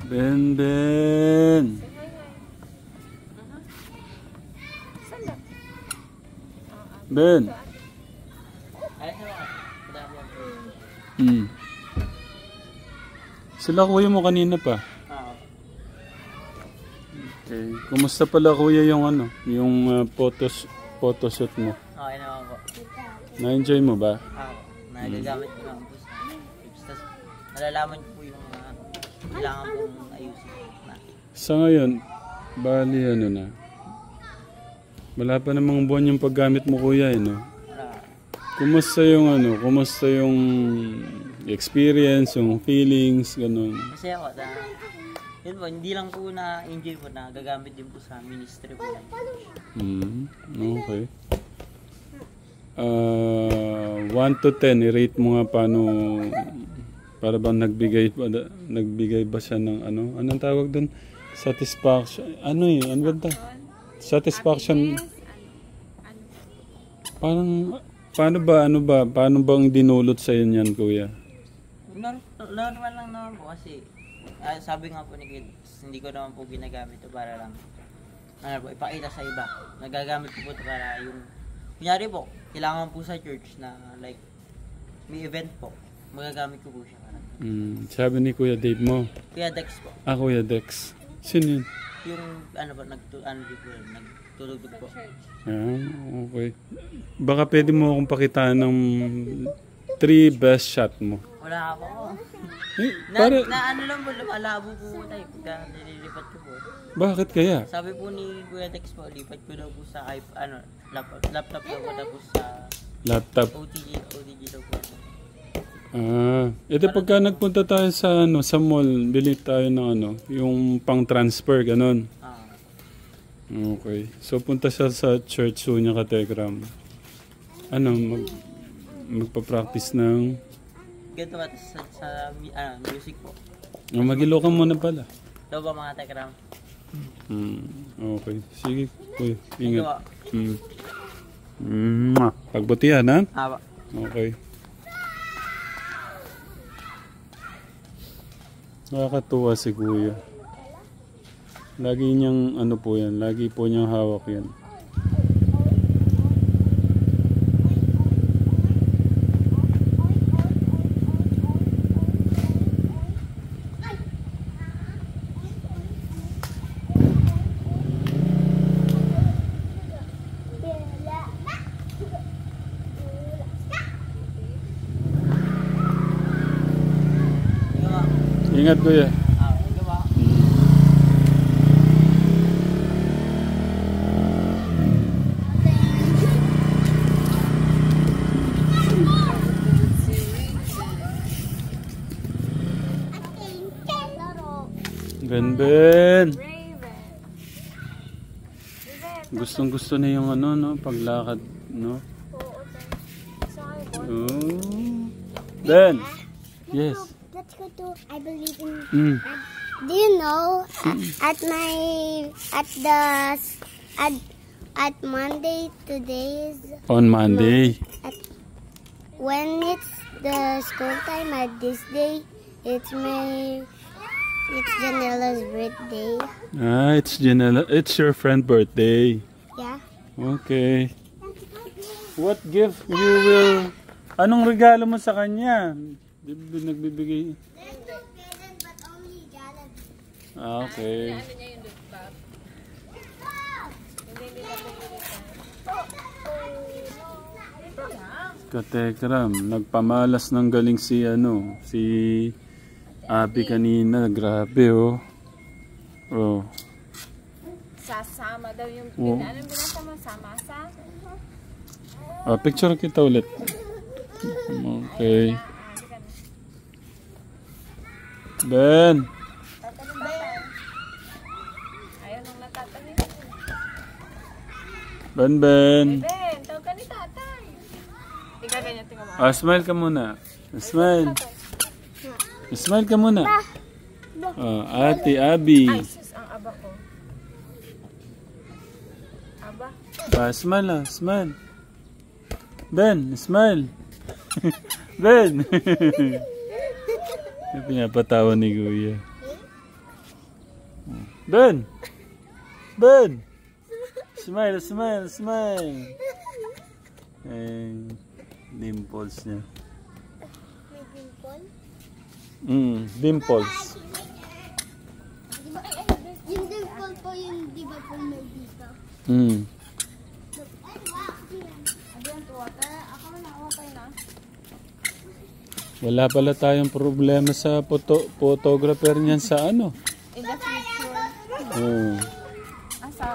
Ben, Ben. Ben. Sila kuya mo kanina pa. Okay. Kumusta pala kuya yung ano, yung photoshoot mo? Okay naman po. Na-enjoy mo ba? Nagagamit ko naman po sa tips. Tapos malalaman ko po yung kailangan pong ayusin na. Sa ngayon, bali ano na. Wala pa namang buwan yung paggamit mo kuya no? Kumusta yung ano, kumusta yung experience, yung feelings, ganun? Kasi ako, yun po, hindi lang po na-enjoy po na gagamit din po sa ministry po. Okay. 1 to 10, i-rate mo nga paano, para bang nagbigay ba siya ng ano? Anong tawag doon? Satisfaction. Ano eh? Ano ba? Satisfaction. Parang, paano bang dinulot sa inyo yan, kuya? Normal lang naman po kasi sabi nga po ni Kid, hindi ko naman po ginagamit ito para lang ipakita sa iba. Nagagamit ko po ito para yung kunyari po, kailangan po sa church na like may event po, magagamit ko po siya. Sabi ni Kuya Dave mo? Kuya Dex po. Kuya Dex. Sino yun? Yung nagtulog po. Okay. Baka pwede mo akong pakitaan ng 3 best shot mo. Wala ako. Ano lang po, lumalabo po tayo pagka nililipat ko po. Bakit kaya? Sabi po ni Kuya Dex po, lipat ko daw po sa laptop daw po tapos sa laptop. OTG daw po. Ito pagka nagpunta tayo sa sa mall, bili tayo ng yung pang-transfer ganon. Okay. So punta siya sa church niya Kategram. Magpa-practice ng ganito ba sa music po. Mag-ilo ka muna pala. Ito ba mga Tekram? Okay. Sige, kuya. Ingat. Pagbutihan, ha? Okay. Nakakatuwa si kuya. Lagi niyang po yan. Lagi po niyang hawak yan. Ingat kuya. Ben. Gustong-gusto na yung paglakad, no? Ben. Yes. Let's go to I believe in. Do you know at Monday today is on Monday. When it's the school time at this day, it's Janella's birthday. It's your friend's birthday. Yeah. Okay. What gift you will? Anong regalo mo sa kanya? Nagbibigay. There's no present but only Jollibee. Okay. Katekram, nagpamalas ng galing si Abi kanina, grabe oh. Sasama daw yung anong binasa mo? Samasa? Picture kita ulit. Okay. Ben. Ayaw nang natatanim. Ben. Ben, tawag ka ni tatay. Tingnan ganyan, tingnan mo. Smile ka muna. Smile. Smile ka muna. Ate Abi. Ay, sus, ang aba ko. Aba. Smile smile. Ben, smile. Ben. Pinapatawa ni Kuya. Ben! Ben! Smile, smile, smile! Dimples niya. May dimple? Dimples. Yung dimple po yung di ba po may dito? Wala pala tayong problema sa photographer niyan sa ano. In the future. Asa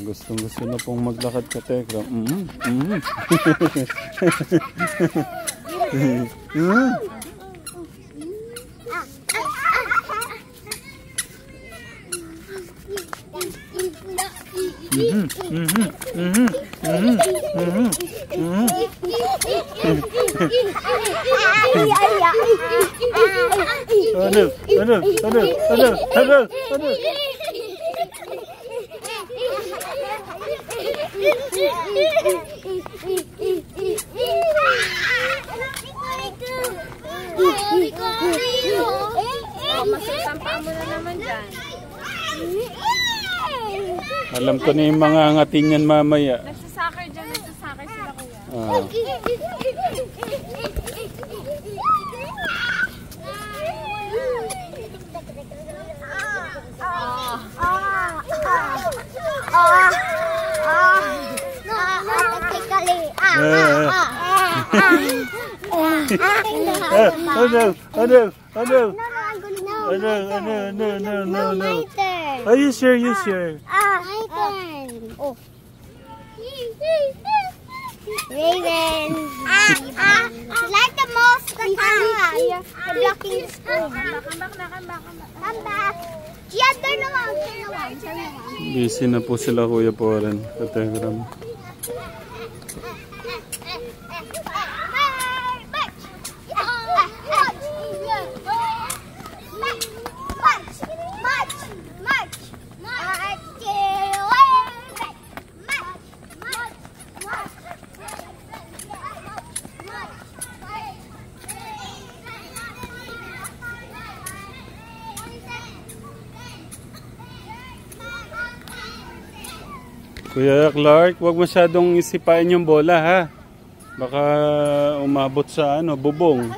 Gustong-gusto na pong maglakad ka, Tekram. Masasama mo na naman dyan. Alam ko na yung mga ngatin yan mamaya. Nagsasoccer dyan, nagsasoccer sila kuya. No. Are you sure? You sure? My turn. Oh. Raven. Like the most kasama. You're blocking the screen. Come back. Gian, turn around. Busy na po sila, Kuya Poren. Kategram. Kuya Clark, huwag masyadong isipain yung bola, ha? Baka umabot sa bubong.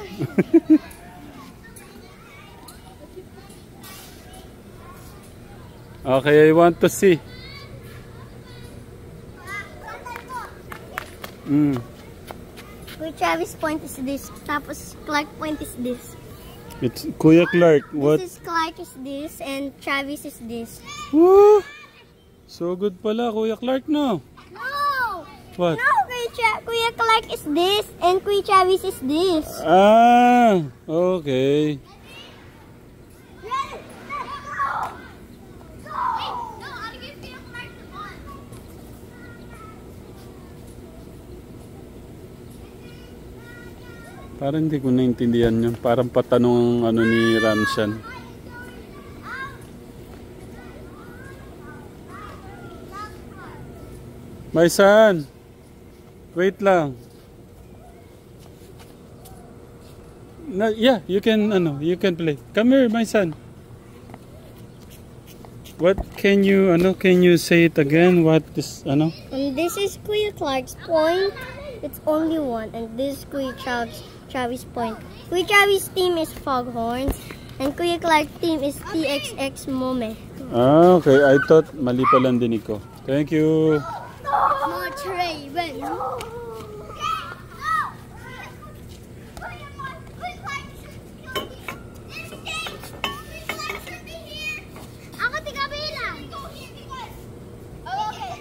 Okay, I want to see. Kuya Travis point is this. Tapos Clark point is this. It's Kuya Clark. What? This is Clark is this and Travis is this. Woo! So good pala, Kuya Clark, no? No! What? No, Kuya Clark is this and Kuya Travis is this. Ah, okay. Parang hindi ko naintindihan yun. Parang patanong ang ni Ramshan. My son, wait lang. No, yeah, you can play. Come here, my son. What can you say it again? What is And this is Kuya Clark's point. It's only one, and this is Kuya Travis point. Kuya Travis team is Foghorns, and Kuya Clark team is TXX Mome. Ah, okay. I thought mali pa lang din ko. Thank you. Much Raven. Ako tiga bilang. Oh, okay.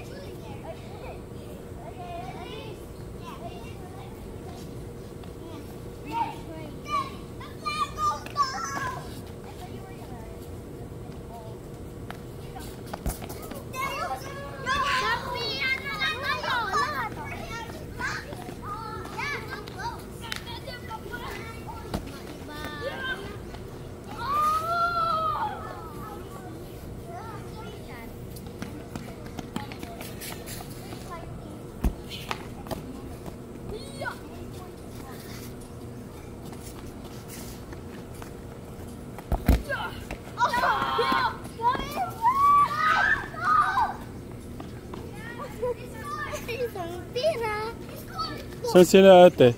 Saan sila ate?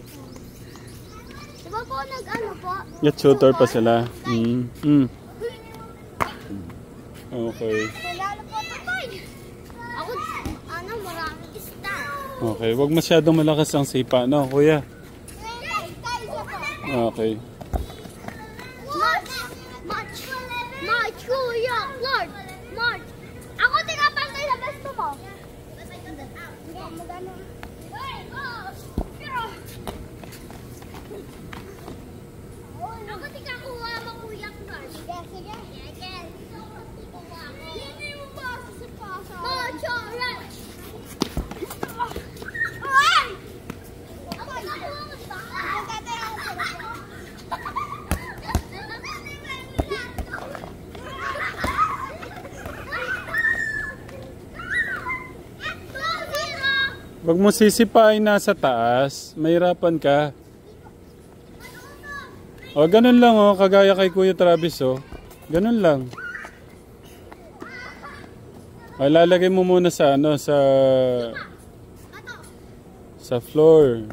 Diba po nag-ano po? Tutor pa sila. Okay. Lalo po tatay. Ako, maraming isda. Okay, wag masyadong malakas ang sipa, no, kuya? Okay. March, kuya, Lord, March. Ako tingapantay sa besto mo. Ako tingakakuha mo, kuya, Lord. Sige, sige. Hindi mo ba sa pasa? March, alright. Ay! Ako, nakuha mo sa Wag mo sisipain nasa taas. Mahirapan ka. O, ganun lang, oh. Kagaya kay Kuya Travis, oh. Ganun lang. O, lalagay mo muna sa, ano, sa floor.